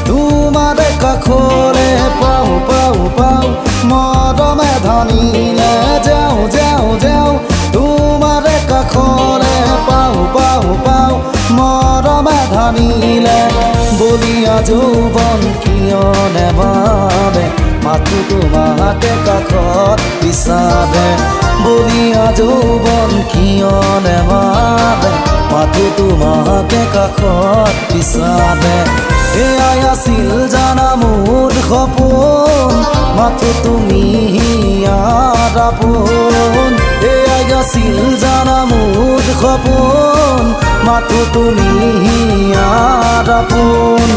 তোমারে কাখলে পাও পাও পাও মরমে ধনিলে যাও যাও যাও তোমারে কাখলে পাও পাও পাও মরমে ধনিলে বলিয়া যৌবন কিয় নেবাবে মাথো তোমাকে কাখত বিচাৰে বলিয়া যৌবন কিয় নেবাবে মাথো তোমাকে কাখত বিচাৰে এয়াই আছিল জানা মোৰ সপোন মাথো তুমি হিয়াৰ আপোন এয়াই আছিল জানা মোৰ সপোন মাথো তুমি হিয়াৰ আপোন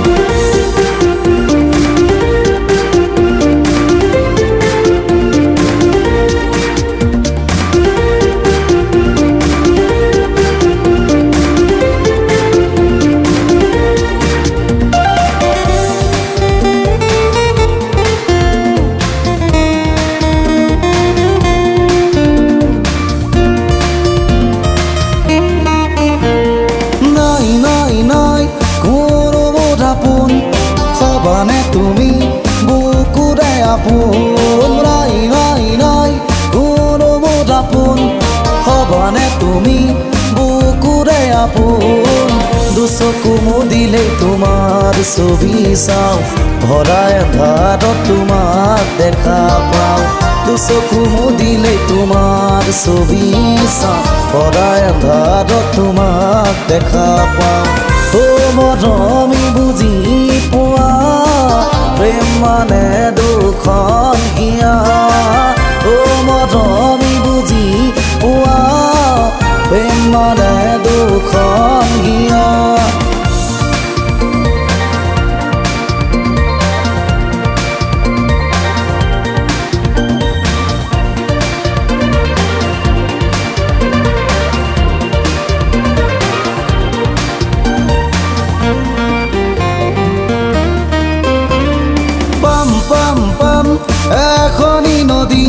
সবানে তুমি বুকুৰে আপোন নাই নাই নাই কোনো মোৰ আপোন সবানে তুমি বুকুৰে আপোন দুচকু মুদিলে তোমাৰ ছবি চাওঁ ভৰা এন্ধাৰত তোমাক দেখা পাওঁ দুচকু মুদিলে তোমাৰ ছবি চাওঁ ভৰা এন্ধাৰত তোমাক দেখা পাওঁ ও মৰমি বুজি পোৱা প্ৰেম মানে দুখন হিয়া ও মৰমি বুজি পোৱা প্ৰেম মানে দুখন হিয়া এখনি নদী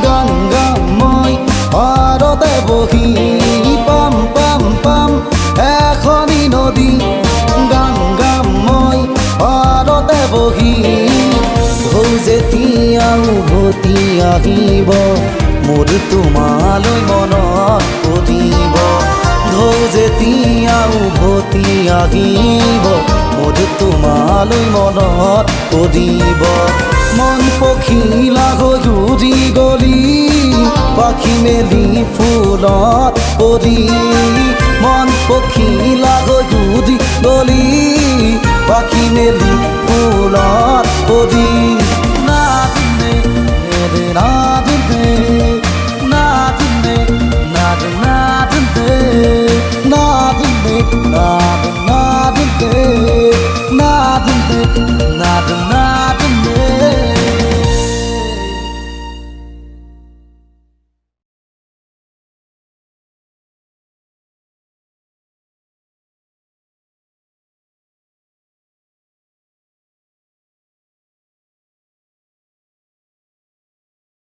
গংগা মই পাৰতে বহি পাম পাম পাম এখনি নদী গংগা মই পাৰতে বহি ঢৌ যেতিয়া উভতি আহিব মোৰ তোমালৈ মনত পৰিব ঢৌ যেতিয়া উভতি আহিব মোৰ তোমালৈ মনত পৰিব মন পখিলা হৈ উৰি গলি পাখি মেলি ফুলত পৰি মন পখিলা হৈ উৰি গলি পাখি মেলি